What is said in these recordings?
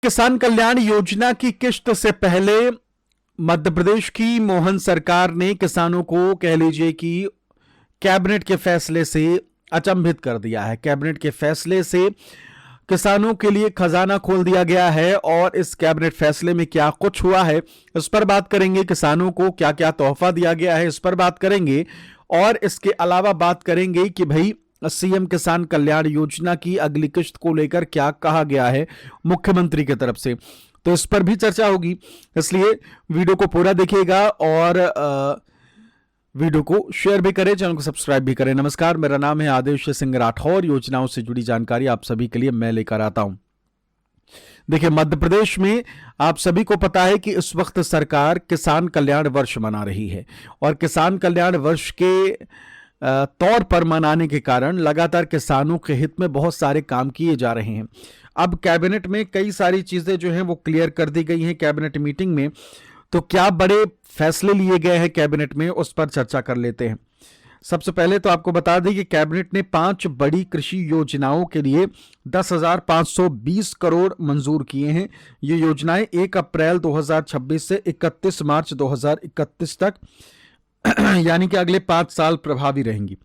किसान कल्याण योजना की किश्त से पहले मध्य प्रदेश की मोहन सरकार ने किसानों को कह लीजिए कि कैबिनेट के फैसले से अचंभित कर दिया है। कैबिनेट के फैसले से किसानों के लिए खजाना खोल दिया गया है और इस कैबिनेट फैसले में क्या कुछ हुआ है इस पर बात करेंगे। किसानों को क्या क्या तोहफा दिया गया है इस पर बात करेंगे और इसके अलावा बात करेंगे कि भाई सीएम किसान कल्याण योजना की अगली किश्त को लेकर क्या कहा गया है मुख्यमंत्री की तरफ से, तो इस पर भी चर्चा होगी। इसलिए वीडियो को पूरा देखिएगा और वीडियो को शेयर भी करें, चैनल को सब्सक्राइब भी करें। नमस्कार, मेरा नाम है आदेश सिंह राठौर। योजनाओं से जुड़ी जानकारी आप सभी के लिए मैं लेकर आता हूं। देखिए, मध्य प्रदेश में आप सभी को पता है कि इस वक्त सरकार किसान कल्याण वर्ष मना रही है और किसान कल्याण वर्ष के तौर पर मनाने के कारण लगातार किसानों के हित में बहुत सारे काम किए जा रहे हैं। अब कैबिनेट में कई सारी चीजें जो हैं वो क्लियर कर दी गई हैं कैबिनेट मीटिंग में। तो क्या बड़े फैसले लिए गए हैं कैबिनेट में, उस पर चर्चा कर लेते हैं। सबसे पहले तो आपको बता दें कि कैबिनेट ने 5 बड़ी कृषि योजनाओं के लिए 10,520 करोड़ मंजूर किए हैं। ये योजनाएं 1 अप्रैल 2026 से 31 मार्च 2031 तक यानी कि अगले 5 साल प्रभावी रहेंगी।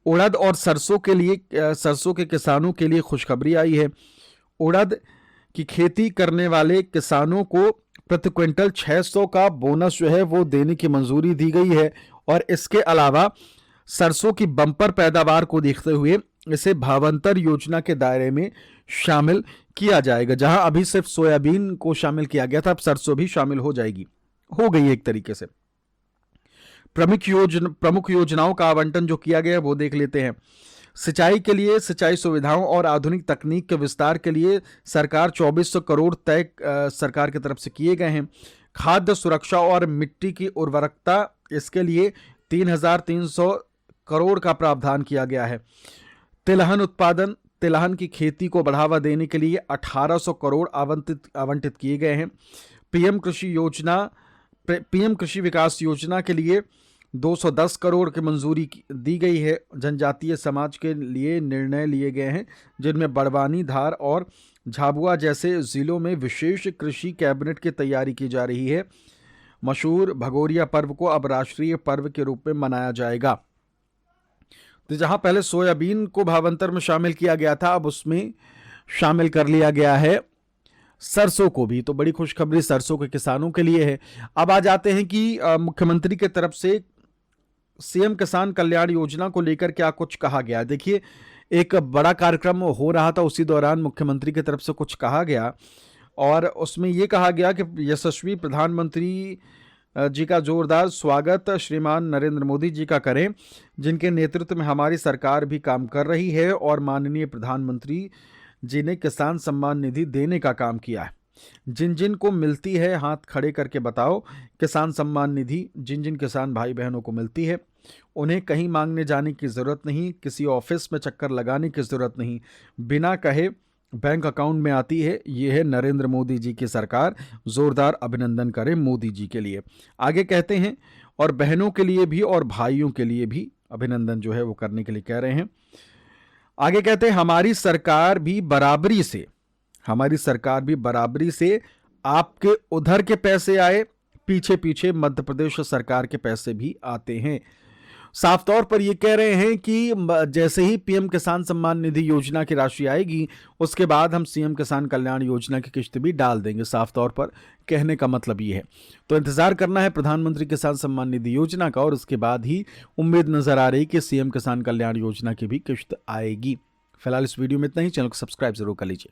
उड़द और सरसों के किसानों के लिए खुशखबरी आई है। उड़द की खेती करने वाले किसानों को प्रति क्विंटल 600 का बोनस जो है वो देने की मंजूरी दी गई है और इसके अलावा सरसों की बम्पर पैदावार को देखते हुए इसे भावांतर योजना के दायरे में शामिल किया जाएगा। जहां अभी सिर्फ सोयाबीन को शामिल किया गया था, अब सरसों भी शामिल हो गई एक तरीके से। प्रमुख योजनाओं का आवंटन जो किया गया है वो देख लेते हैं। सिंचाई के लिए सिंचाई सुविधाओं और आधुनिक तकनीक के विस्तार के लिए सरकार 2400 करोड़ तय सरकार की तरफ से किए गए हैं। खाद्य सुरक्षा और मिट्टी की उर्वरकता, इसके लिए 3300 करोड़ का प्रावधान किया गया है। तिलहन की खेती को बढ़ावा देने के लिए 1800 करोड़ आवंटित किए गए हैं। पीएम कृषि विकास योजना के लिए 210 करोड़ की मंजूरी दी गई है। जनजातीय समाज के लिए निर्णय लिए गए हैं जिनमें बड़वानी, धार और झाबुआ जैसे जिलों में विशेष कृषि कैबिनेट की तैयारी की जा रही है। मशहूर भगोरिया पर्व को अब राष्ट्रीय पर्व के रूप में मनाया जाएगा। तो जहां पहले सोयाबीन को भावांतर में शामिल किया गया था, अब उसमें शामिल कर लिया गया है सरसों को भी। तो बड़ी खुशखबरी सरसों के किसानों के लिए है। अब आ जाते हैं कि मुख्यमंत्री की तरफ से सीएम किसान कल्याण योजना को लेकर क्या कुछ कहा गया। देखिए, एक बड़ा कार्यक्रम हो रहा था, उसी दौरान मुख्यमंत्री की तरफ से कुछ कहा गया और उसमें यह कहा गया कि यशस्वी प्रधानमंत्री जी का जोरदार स्वागत श्रीमान नरेंद्र मोदी जी का करें, जिनके नेतृत्व में हमारी सरकार भी काम कर रही है और माननीय प्रधानमंत्री जी ने किसान सम्मान निधि देने का काम किया है। जिन जिन को मिलती है हाथ खड़े करके बताओ। किसान सम्मान निधि जिन जिन किसान भाई बहनों को मिलती है उन्हें कहीं मांगने जाने की ज़रूरत नहीं, किसी ऑफिस में चक्कर लगाने की ज़रूरत नहीं, बिना कहे बैंक अकाउंट में आती है। ये है नरेंद्र मोदी जी की सरकार। ज़ोरदार अभिनंदन करें मोदी जी के लिए। आगे कहते हैं और बहनों के लिए भी और भाइयों के लिए भी अभिनंदन जो है वो करने के लिए कह रहे हैं। आगे कहते हैं हमारी सरकार भी बराबरी से आपके उधर के पैसे आए, पीछे पीछे मध्य प्रदेश सरकार के पैसे भी आते हैं। साफ तौर पर ये कह रहे हैं कि जैसे ही पीएम किसान सम्मान निधि योजना की राशि आएगी उसके बाद हम सीएम किसान कल्याण योजना की किश्त भी डाल देंगे। साफ तौर पर कहने का मतलब ये है। तो इंतजार करना है प्रधानमंत्री किसान सम्मान निधि योजना का और उसके बाद ही उम्मीद नजर आ रही कि सीएम किसान कल्याण योजना की भी किश्त आएगी। फिलहाल इस वीडियो में इतना ही। चैनल को सब्सक्राइब जरूर कर लीजिए।